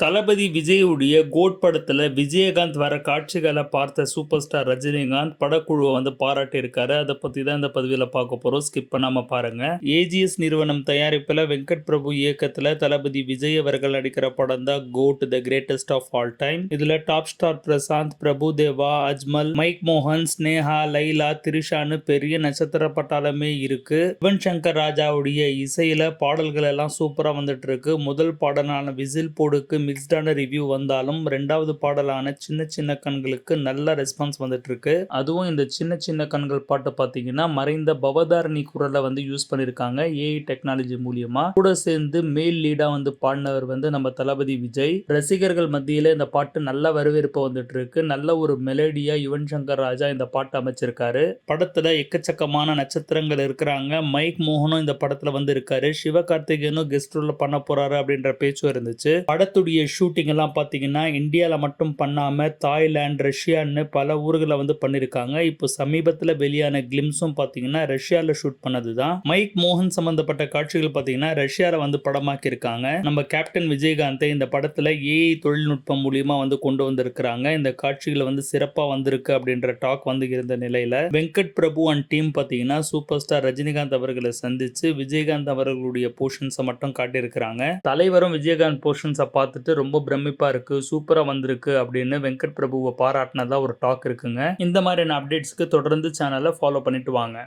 தளபதி விஜயுடைய கோட் படத்துல விஜயகாந்த் வர காட்சிகளை பார்த்த சூப்பர் ஸ்டார் ரஜினிகாந்த் படக்குழுவை பாராட்டியிருக்காரு. அதை பத்தி தான் இந்த பதிவில் பார்க்க போறோம். ஸ்கிப் பண்ணாம பாருங்க. ஏஜிஎஸ் நிறுவனம் தயாரிப்புல வெங்கட் பிரபு இயக்கத்துல தளபதி விஜய் அவர்கள் நடிக்கிற படம் தான் GOAT the greatest of all time. இதுல top star Prashanth, Prabhu Deva, Ajmal, Mike மோகன், ஸ்னேகா, லைலா, திரிஷான்னு பெரிய நட்சத்திர பட்டாளமே இருக்கு. யுவன் சங்கர் ராஜாவுடைய இசையில பாடல்கள் எல்லாம் சூப்பரா வந்துட்டு இருக்கு. முதல் பாடலான விசில் போடுக்கு மிக்ஸ்டான ரிவ்யூ வந்தாலும் ரெண்டாவது பாடலான சின்ன சின்ன கண்களுக்கு நல்ல ரெஸ்பான்ஸ் வந்துட்டு இருக்கு. அதுவும் இந்த சின்ன சின்ன கண்கள் பாட்டு பாத்தீங்கன்னா மறைந்த பவதாரணி குரலை யூஸ் பண்ணிருக்காங்க ஏஐ டெக்னாலஜி மூலியமா. கூட சேர்ந்து மேல் லீடா பாடினவர் நம்ம தளபதி விஜய். ரசிகர்கள் மத்தியில இந்த பாட்டு நல்ல வரவேற்பு வந்துட்டு இருக்கு. நல்ல ஒரு மெலடியா யுவன் சங்கர் ராஜா இந்த பாட்டு அமைச்சிருக்காரு. படத்துல எக்கச்சக்கமான நட்சத்திரங்கள் இருக்கிறாங்க. மைக் மோகனும் இந்த படத்துல இருக்காரு. சிவகார்த்திகேயனும் கெஸ்ட் ரோல் பண்ண போறாரு அப்படின்ற பேச்சும் இருந்துச்சு. படத்துடைய ஷூட்டிங் எல்லாம் பார்த்தீங்கன்னா இந்தியாவில் மட்டும் பண்ணாமல் தாய்லாந்து, ரஷ்யான்னு பல ஊர்களில் பண்ணியிருக்காங்க. இப்போ சமீபத்தில் வெளியான கிளிம்ஸும் பார்த்தீங்கன்னா ரஷ்யாவில் ஷூட் பண்ணது தான். மைக் மோகன் சம்பந்தப்பட்ட காட்சிகள் பார்த்தீங்கன்னா ரஷ்யாவில் படமாக்கியிருக்காங்க. நம்ம கேப்டன் விஜயகாந்தை இந்த படத்தில் ஏஐ தொழில்நுட்பம் மூலியமா கொண்டு வந்திருக்கிறாங்க. இந்த காட்சிகள் சிறப்பாக வந்திருக்கு அப்படின்ற டாக் இருந்த நிலையில வெங்கட் பிரபு அண்ட் டீம் பார்த்தீங்கன்னா சூப்பர் ஸ்டார் ரஜினிகாந்த் அவர்களை சந்திச்சு விஜயகாந்த் அவர்களுடைய போர்ஷன்ஸை மட்டும் காட்டியிருக்கிறாங்க. தலைவரும் விஜயகாந்த் போர்ஷன்ஸை பார்த்துட்டு ரொம்ப பிரமிப்பா இருக்கு, சூப்பரா வந்திருக்கு அப்படின்னு வெங்கட் பிரபுவை பாராட்டினதா ஒரு டாக் இருக்குங்க. இந்த மாதிரியான அப்டேட்ஸ்க்கு தொடர்ந்து சேனலை ஃபாலோ பண்ணிட்டு வாங்க.